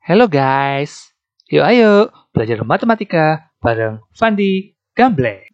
Halo guys, ayo belajar matematika bareng Fandi Gamble.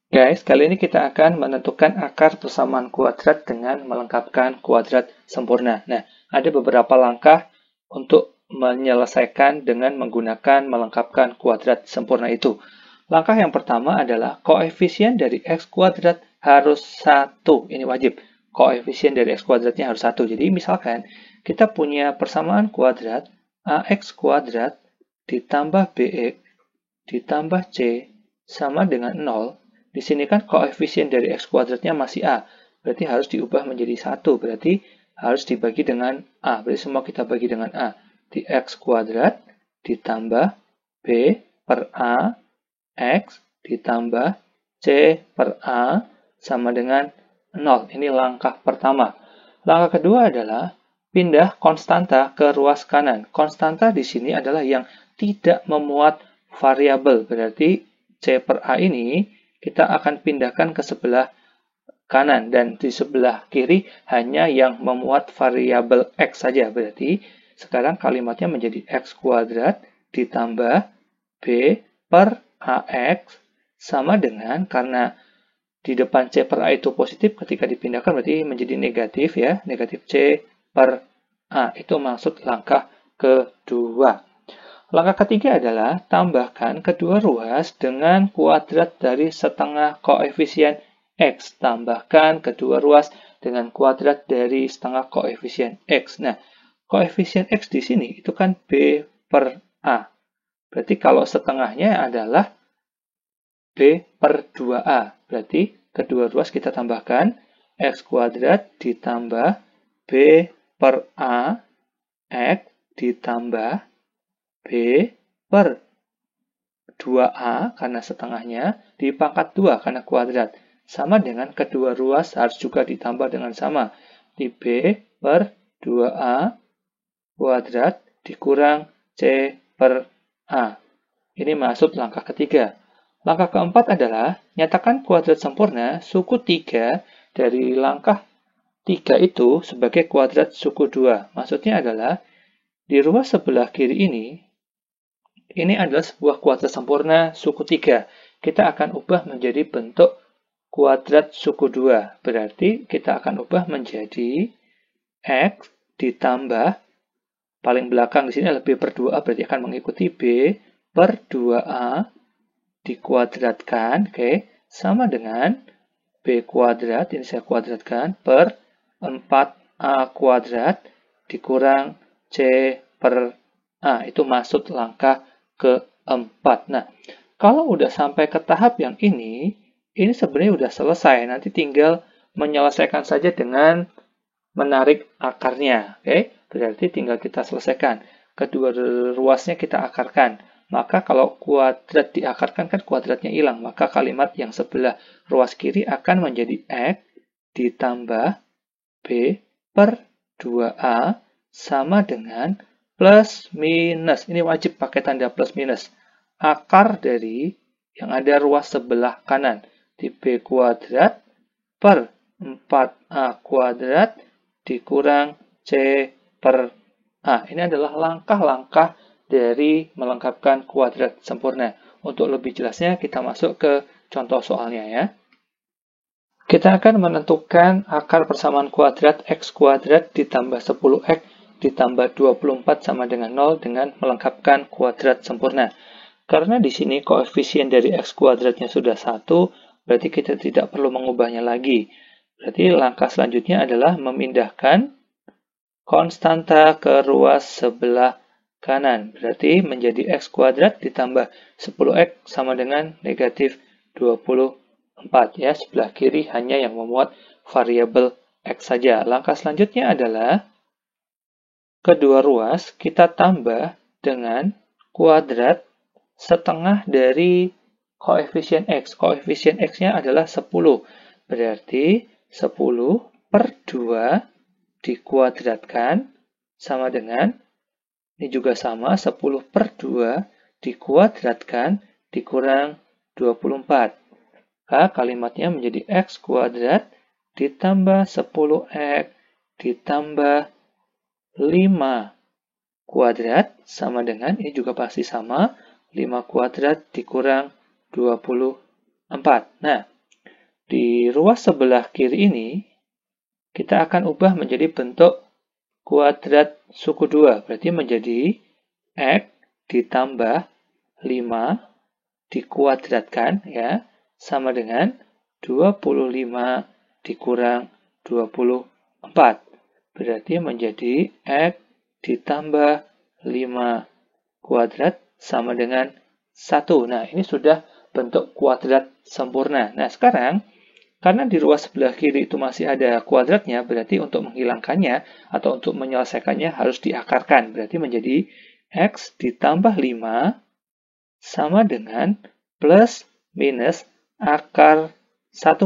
Guys, kali ini kita akan menentukan akar persamaan kuadrat dengan melengkapkan kuadrat sempurna. Nah, ada beberapa langkah untuk menyelesaikan dengan menggunakan melengkapkan kuadrat sempurna itu. Langkah yang pertama adalah koefisien dari x kuadrat harus 1. Ini wajib. Koefisien dari x kuadratnya harus 1. Jadi misalkan kita punya persamaan kuadrat ax kuadrat ditambah bx ditambah c sama dengan 0. Di sini kan koefisien dari x kuadratnya masih a. Berarti harus diubah menjadi 1. Berarti harus dibagi dengan a. Berarti semua kita bagi dengan a. Di x kuadrat ditambah b per a x ditambah c per a sama dengan 0. Ini langkah pertama. Langkah kedua adalah pindah konstanta ke ruas kanan. Konstanta di sini adalah yang tidak memuat variabel. Berarti C per A ini kita akan pindahkan ke sebelah kanan. Dan di sebelah kiri hanya yang memuat variabel X saja. Berarti sekarang kalimatnya menjadi X kuadrat ditambah B per AX sama dengan, karena di depan C per A itu positif, ketika dipindahkan berarti menjadi negatif ya. Negatif C per A. Itu maksud langkah kedua. Langkah ketiga adalah tambahkan kedua ruas dengan kuadrat dari setengah koefisien X. Tambahkan kedua ruas dengan kuadrat dari setengah koefisien X. Nah, koefisien X di sini itu kan B per A. Berarti kalau setengahnya adalah B per 2A. Berarti kedua ruas kita tambahkan X kuadrat ditambah B per A X ditambah B per 2A karena setengahnya dipangkat 2 karena kuadrat. Sama dengan kedua ruas harus juga ditambah dengan sama. Di B per 2A kuadrat dikurang C per A. Ini masuk langkah ketiga. Langkah keempat adalah nyatakan kuadrat sempurna suku 3 dari langkah 3 itu sebagai kuadrat suku 2. Maksudnya adalah di ruas sebelah kiri ini adalah sebuah kuadrat sempurna suku 3. Kita akan ubah menjadi bentuk kuadrat suku 2. Berarti kita akan ubah menjadi X ditambah, paling belakang di sini adalah B per 2A, berarti akan mengikuti B per 2A dikuadratkan, sama dengan B kuadrat, ini saya kuadratkan, per 4A kuadrat dikurang C per A. Itu masuk langkah keempat. Nah, kalau udah sampai ke tahap yang ini sebenarnya udah selesai. Nanti tinggal menyelesaikan saja dengan menarik akarnya. Berarti tinggal kita selesaikan. Kedua ruasnya kita akarkan. Maka kalau kuadrat diakarkan kan kuadratnya hilang. Maka kalimat yang sebelah ruas kiri akan menjadi X ditambah B per 2A sama dengan plus minus. Ini wajib pakai tanda plus minus. Akar dari yang ada ruas sebelah kanan. Di B kuadrat per 4A kuadrat dikurang C per A. Ini adalah langkah-langkah dari melengkapkan kuadrat sempurna. Untuk lebih jelasnya kita masuk ke contoh soalnya ya. Kita akan menentukan akar persamaan kuadrat X kuadrat ditambah 10X ditambah 24 sama dengan 0 dengan melengkapkan kuadrat sempurna. Karena di sini koefisien dari X kuadratnya sudah 1, berarti kita tidak perlu mengubahnya lagi. Berarti langkah selanjutnya adalah memindahkan konstanta ke ruas sebelah kanan. Berarti menjadi X kuadrat ditambah 10X sama dengan negatif 24. Ya, sebelah kiri hanya yang memuat variabel X saja. Langkah selanjutnya adalah kedua ruas kita tambah dengan kuadrat setengah dari koefisien X. Koefisien X-nya adalah 10. Berarti 10 per 2 dikuadratkan sama dengan, ini juga sama, 10 per 2 dikuadratkan dikurang 24. Kalimatnya menjadi X kuadrat ditambah 10X ditambah 5 kuadrat sama dengan, ini juga pasti sama, 5 kuadrat dikurang 24. Nah, di ruas sebelah kiri ini, kita akan ubah menjadi bentuk kuadrat suku 2. Berarti menjadi X ditambah 5 dikuadratkan, ya, sama dengan 25 dikurang 24. Berarti menjadi X ditambah 5 kuadrat sama dengan 1. Nah, ini sudah bentuk kuadrat sempurna. Nah, sekarang, karena di ruas sebelah kiri itu masih ada kuadratnya, berarti untuk menghilangkannya atau untuk menyelesaikannya harus diakarkan. Berarti menjadi X ditambah 5 sama dengan plus minus akar 1.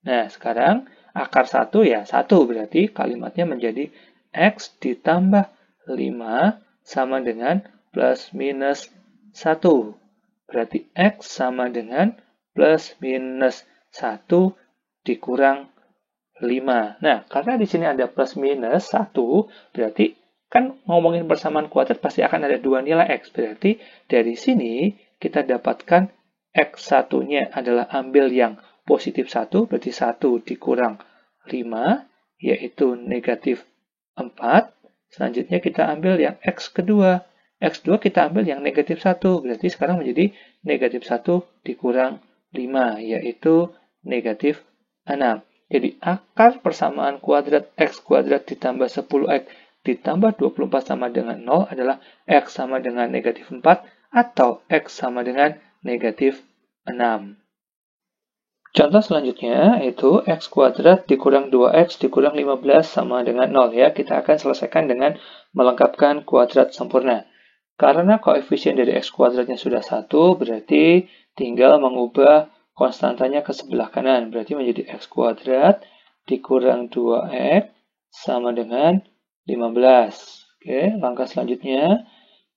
Nah, sekarang akar 1 ya 1, berarti kalimatnya menjadi X ditambah 5 sama dengan plus minus 1. Berarti X sama dengan plus minus 1 dikurang 5. Nah, karena di sini ada plus minus 1, berarti kan ngomongin persamaan kuadrat pasti akan ada dua nilai X. Berarti dari sini kita dapatkan X1-nya adalah ambil yang positif 1, berarti 1 dikurang 5, yaitu negatif 4. Selanjutnya kita ambil yang X kedua. X2 kita ambil yang negatif 1, berarti sekarang menjadi negatif 1 dikurang 5, yaitu negatif 6. Jadi akar persamaan kuadrat X kuadrat ditambah 10X ditambah 24 sama dengan 0 adalah X sama dengan negatif 4 atau X sama dengan negatif 6. Contoh selanjutnya yaitu X kuadrat dikurang 2X dikurang 15 sama dengan 0. Ya, kita akan selesaikan dengan melengkapkan kuadrat sempurna. Karena koefisien dari X kuadratnya sudah 1, berarti tinggal mengubah konstantanya ke sebelah kanan. Berarti menjadi X kuadrat dikurang 2X sama dengan 15. Oke, langkah selanjutnya,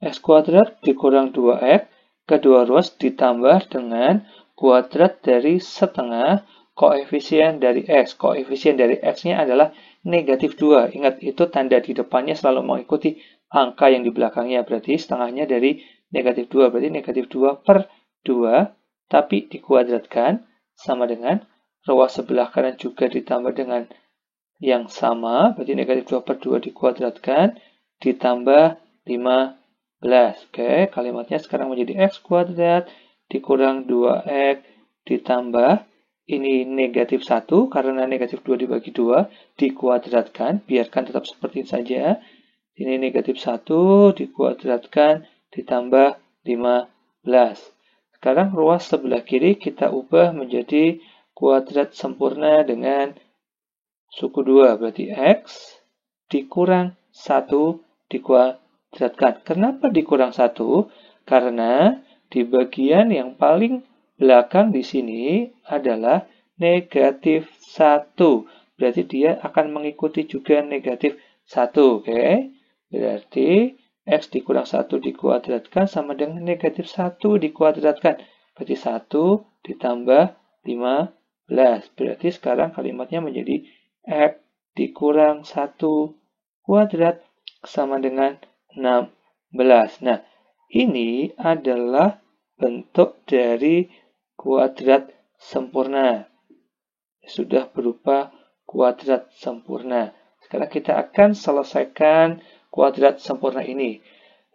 X kuadrat dikurang 2X, kedua ruas ditambah dengan kuadrat dari setengah koefisien dari X. Koefisien dari X-nya adalah negatif 2. Ingat, itu tanda di depannya selalu mengikuti angka yang di belakangnya. Berarti setengahnya dari negatif 2. Berarti negatif 2 per 2, tapi dikuadratkan sama dengan ruas sebelah kanan juga ditambah dengan yang sama, berarti negatif 2 per 2 dikuadratkan, ditambah 15. Oke, kalimatnya sekarang menjadi X kuadrat dikurang 2X ditambah, ini negatif 1, karena negatif 2 dibagi 2, dikuadratkan, biarkan tetap seperti ini saja. Ini negatif 1 dikuadratkan, ditambah 15. Sekarang ruas sebelah kiri kita ubah menjadi kuadrat sempurna dengan suku 2, berarti X dikurang 1 dikuadratkan. Kenapa dikurang 1? Karena di bagian yang paling belakang di sini adalah negatif 1. Berarti dia akan mengikuti juga negatif 1. Oke? Berarti X dikurang 1 dikuadratkan sama dengan negatif 1 dikuadratkan. Berarti 1 ditambah 15. Berarti sekarang kalimatnya menjadi X dikurang 1 kuadrat sama dengan 16. Nah, ini adalah bentuk dari kuadrat sempurna. Sudah berupa kuadrat sempurna. Sekarang kita akan selesaikan kuadrat sempurna ini.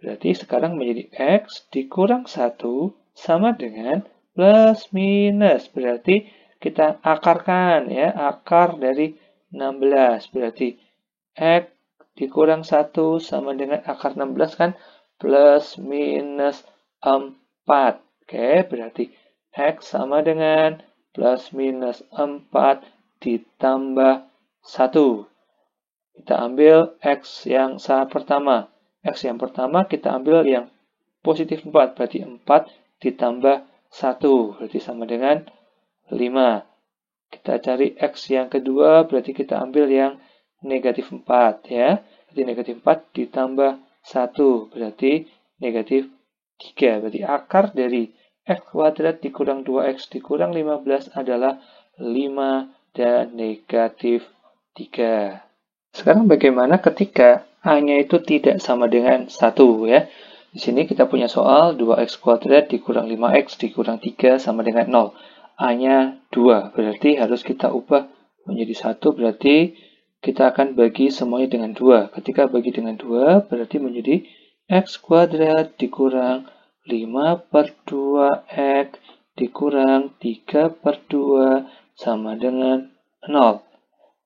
Berarti sekarang menjadi X dikurang 1 sama dengan plus minus. Berarti kita akarkan, ya, akar dari 16. Berarti X dikurang 1 sama dengan akar 16 kan plus minus 4. Oke, berarti X sama dengan plus minus 4 ditambah 1. Kita ambil X yang pertama. X yang pertama kita ambil yang positif 4. Berarti 4 ditambah 1. Berarti sama dengan 5. Kita cari X yang kedua, berarti kita ambil yang negatif 4, ya. Berarti negatif 4 ditambah 1, berarti negatif 3. Berarti akar dari X kuadrat dikurang 2X dikurang 15 adalah 5 dan negatif 3. Sekarang bagaimana ketika A-nya itu tidak sama dengan 1 ya. Di sini kita punya soal 2x kuadrat dikurang 5x dikurang 3 sama dengan 0. A-nya 2, berarti harus kita ubah menjadi 1, berarti kita akan bagi semuanya dengan 2. Ketika bagi dengan 2, berarti menjadi x kuadrat dikurang 5 per 2x dikurang 3 per 2 sama dengan 0.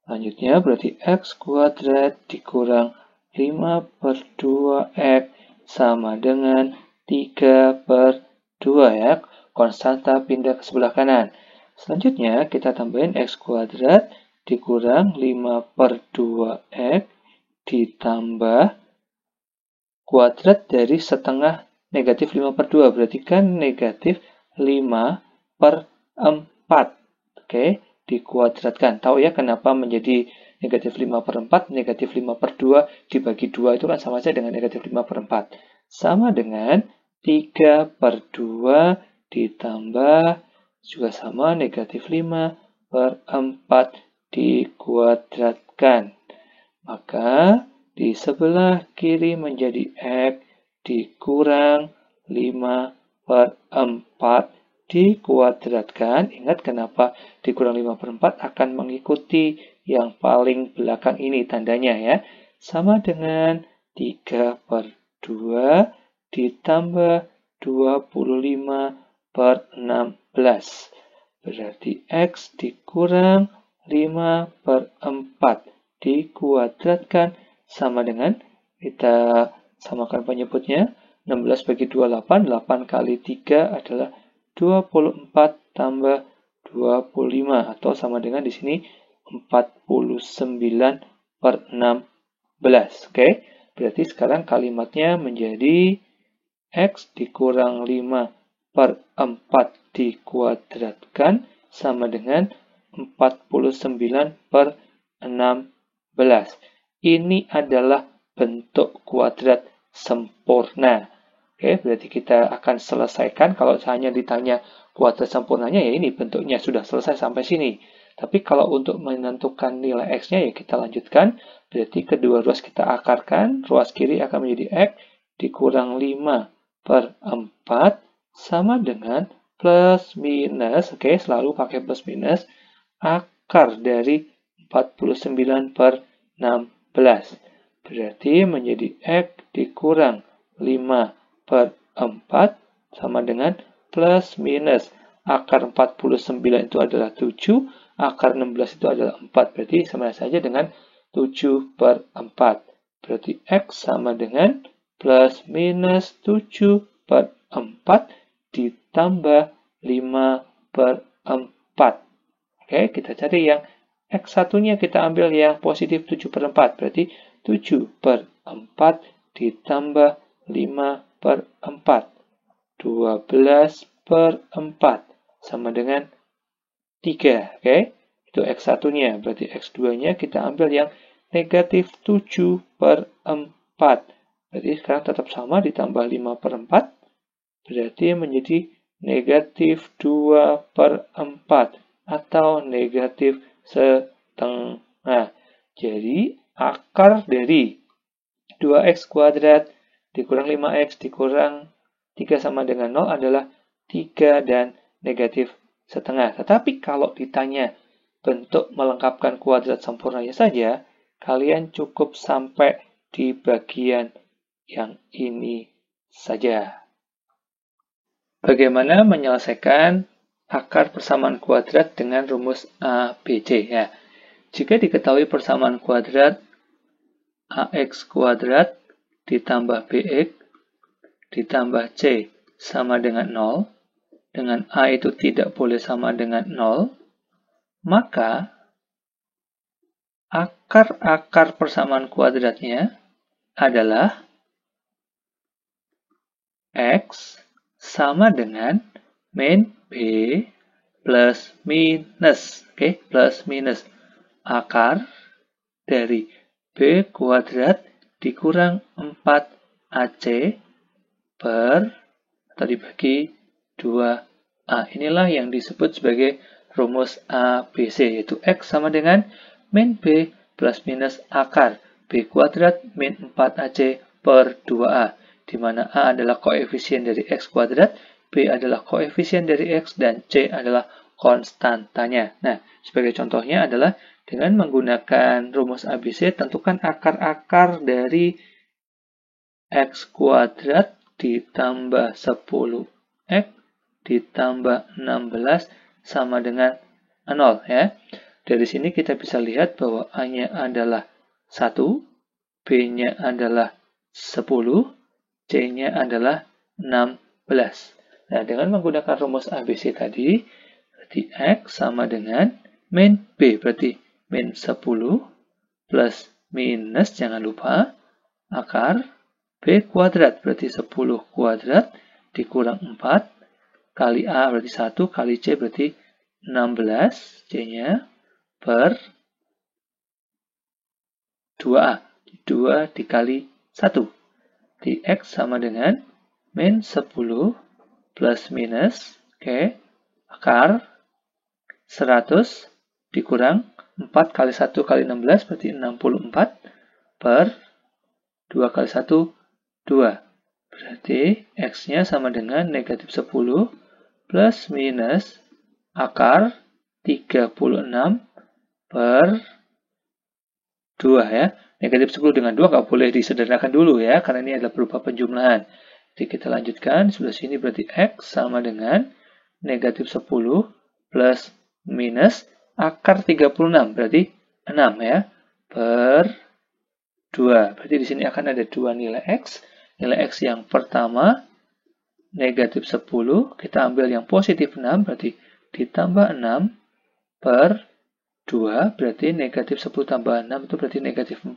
Selanjutnya berarti x kuadrat dikurang 5 per 2x sama dengan 3 per 2 ya. Konstanta pindah ke sebelah kanan. Selanjutnya kita tambahin x kuadrat dikurang 5 per 2x ditambah kuadrat dari setengah negatif 5 per 2. Berarti kan negatif 5 per 4. Oke, dikuadratkan. Tahu ya kenapa menjadi negatif 5 per 4? Negatif 5 per 2 dibagi 2 itu kan sama saja dengan negatif 5 per 4. Sama dengan 3 per 2 ditambah juga sama negatif 5 per 4 dikuadratkan. Maka di sebelah kiri menjadi x dikurang 5 per 4 dikuadratkan. Ingat kenapa dikurang 5 per 4 akan mengikuti yang paling belakang ini tandanya ya. Sama dengan 3 per 2 ditambah 25 per 16. Berarti x dikurang 5 per 4 dikuadratkan sama dengan, kita samakan penyebutnya, 16 bagi 2, 8. 8 kali 3 adalah 24 tambah 25. Atau sama dengan di sini 49 per 16. Oke, berarti sekarang kalimatnya menjadi x dikurang 5 per 4 dikuadratkan sama dengan 49 per 16. Ini adalah bentuk kuadrat sempurna. Oke, berarti kita akan selesaikan. Kalau hanya ditanya kuadrat sempurnanya, ya ini bentuknya sudah selesai sampai sini. Tapi kalau untuk menentukan nilai x-nya, ya kita lanjutkan. Berarti kedua ruas kita akarkan. Ruas kiri akan menjadi x dikurang 5 per 4 sama dengan plus minus. Oke, selalu pakai plus minus. Akar dari 49 per 16. Berarti menjadi x dikurang 5 per 4 sama dengan plus minus. Akar 49 itu adalah 7, akar 16 itu adalah 4. Berarti sama saja dengan 7 per 4. Berarti x sama dengan plus minus 7 per 4 ditambah 5 per 4. Oke, kita cari yang x1-nya kita ambil yang positif 7 per 4. Berarti 7 per 4 ditambah 5 per 4. 12 per 4 sama dengan 3. Oke, itu x1-nya. Berarti x2-nya kita ambil yang negatif 7 per 4. Berarti sekarang tetap sama ditambah 5 per 4. Berarti menjadi negatif 2 per 4. Atau negatif setengah. Jadi akar dari 2x kuadrat dikurang 5x dikurang 3 sama dengan 0 adalah 3 dan negatif setengah. Tetapi kalau ditanya bentuk melengkapkan kuadrat sempurnanya saja, kalian cukup sampai di bagian yang ini saja. Bagaimana menyelesaikan akar persamaan kuadrat dengan rumus ABC ya. Jika diketahui persamaan kuadrat AX kuadrat ditambah BX ditambah C sama dengan 0, dengan A itu tidak boleh sama dengan 0, maka akar-akar persamaan kuadratnya adalah X sama dengan min B plus minus. Oke, plus minus. Akar dari B kuadrat dikurang 4AC per, atau dibagi 2A. Inilah yang disebut sebagai rumus ABC, yaitu X sama dengan min B plus minus akar B kuadrat min 4AC per 2A, di mana A adalah koefisien dari X kuadrat, B adalah koefisien dari X, dan C adalah konstantanya. Nah, sebagai contohnya adalah dengan menggunakan rumus ABC, tentukan akar-akar dari X kuadrat ditambah 10X ditambah 16 sama dengan 0 ya. Dari sini kita bisa lihat bahwa A-nya adalah 1, B-nya adalah 10, C-nya adalah 16. Nah, dengan menggunakan rumus ABC tadi, berarti X sama dengan min B, berarti min 10 plus minus, jangan lupa, akar B kuadrat, berarti 10 kuadrat dikurang 4, kali A berarti 1, kali C berarti 16, C-nya per 2A. 2 dikali 1. Di X sama dengan min 10 plus minus, akar 100 dikurang 4 kali 1 kali 16 berarti 64 per 2 kali 1, 2. Berarti X-nya sama dengan negatif 10 plus minus akar 36 per 2 ya. Negatif 10 dengan 2 nggak boleh disederhanakan dulu ya, karena ini adalah berupa penjumlahan. Jadi kita lanjutkan, sebelah sini berarti X sama dengan negatif 10 plus minus akar 36, berarti 6 ya, per 2. Berarti di sini akan ada dua nilai X. Nilai X yang pertama, negatif 10, kita ambil yang positif 6, berarti ditambah 6 per 2, berarti negatif 10 tambah 6 itu berarti negatif 4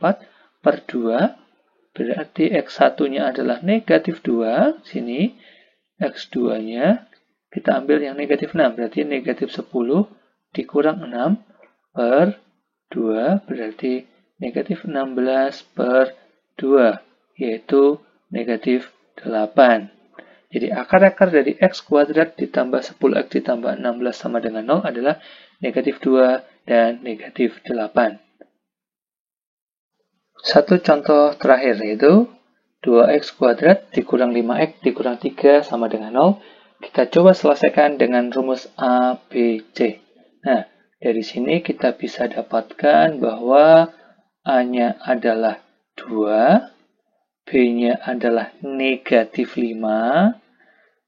per 2, berarti X1-nya adalah negatif 2, sini X2-nya kita ambil yang negatif 6, berarti negatif 10 dikurang 6 per 2, berarti negatif 16 per 2, yaitu negatif 8. Jadi akar-akar dari X kuadrat ditambah 10X ditambah 16 sama dengan 0 adalah negatif 2 dan negatif 8. Satu contoh terakhir yaitu 2X kuadrat dikurang 5X dikurang 3 sama dengan 0. Kita coba selesaikan dengan rumus ABC. Nah, dari sini kita bisa dapatkan bahwa A-nya adalah 2, B-nya adalah negatif 5,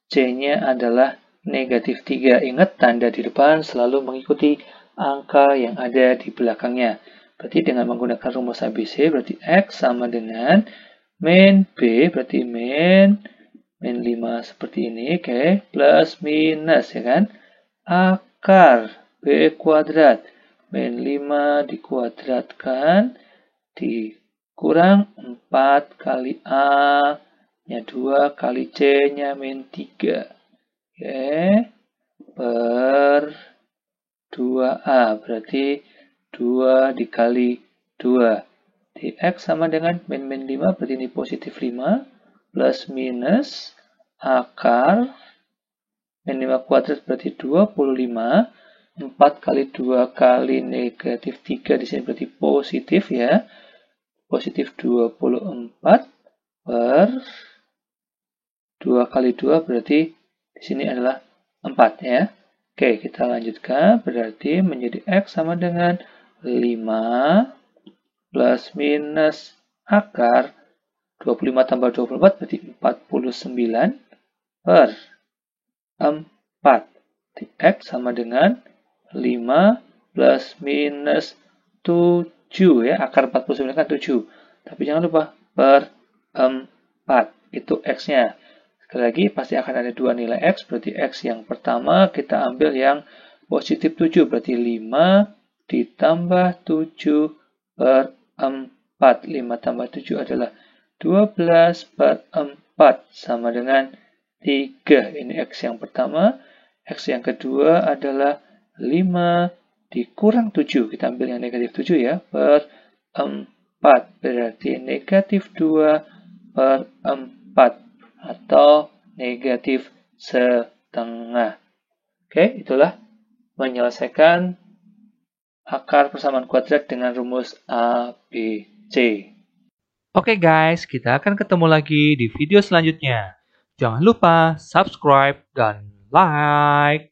C-nya adalah negatif 3. Ingat, tanda di depan selalu mengikuti angka yang ada di belakangnya. Berarti dengan menggunakan rumus ABC, berarti X sama dengan min B, berarti min 5 seperti ini, plus minus, ya kan? Akar B kuadrat, min 5 dikuadratkan, dikurang 4 kali A-nya 2 kali C-nya min 3. Per 2A, berarti 2 dikali 2. Di X sama dengan min 5, berarti ini positif 5, plus minus akar min 5 kuadrat berarti 25, 4 kali 2 kali negatif 3, di sini berarti positif ya, positif 24 per 2 kali 2 berarti di sini adalah 4 ya. Oke, kita lanjutkan, berarti menjadi X sama dengan 5 plus minus akar 25 tambah 24 berarti 49 per 4. X sama dengan 5 plus minus 7 ya, akar 49 kan 7. Tapi jangan lupa per 4, itu X-nya. Sekali lagi pasti akan ada dua nilai X, berarti X yang pertama kita ambil yang positif 7, berarti 5 ditambah 7 per 4. 5 tambah 7 adalah 12 per 4 sama dengan 3. Ini X yang pertama. X yang kedua adalah 5 dikurang 7. Kita ambil yang negatif 7 ya, per 4. Berarti negatif 2 per 4 atau negatif setengah. Oke, itulah menyelesaikan akar persamaan kuadrat dengan rumus ABC. Oke guys, kita akan ketemu lagi di video selanjutnya. Jangan lupa subscribe dan like.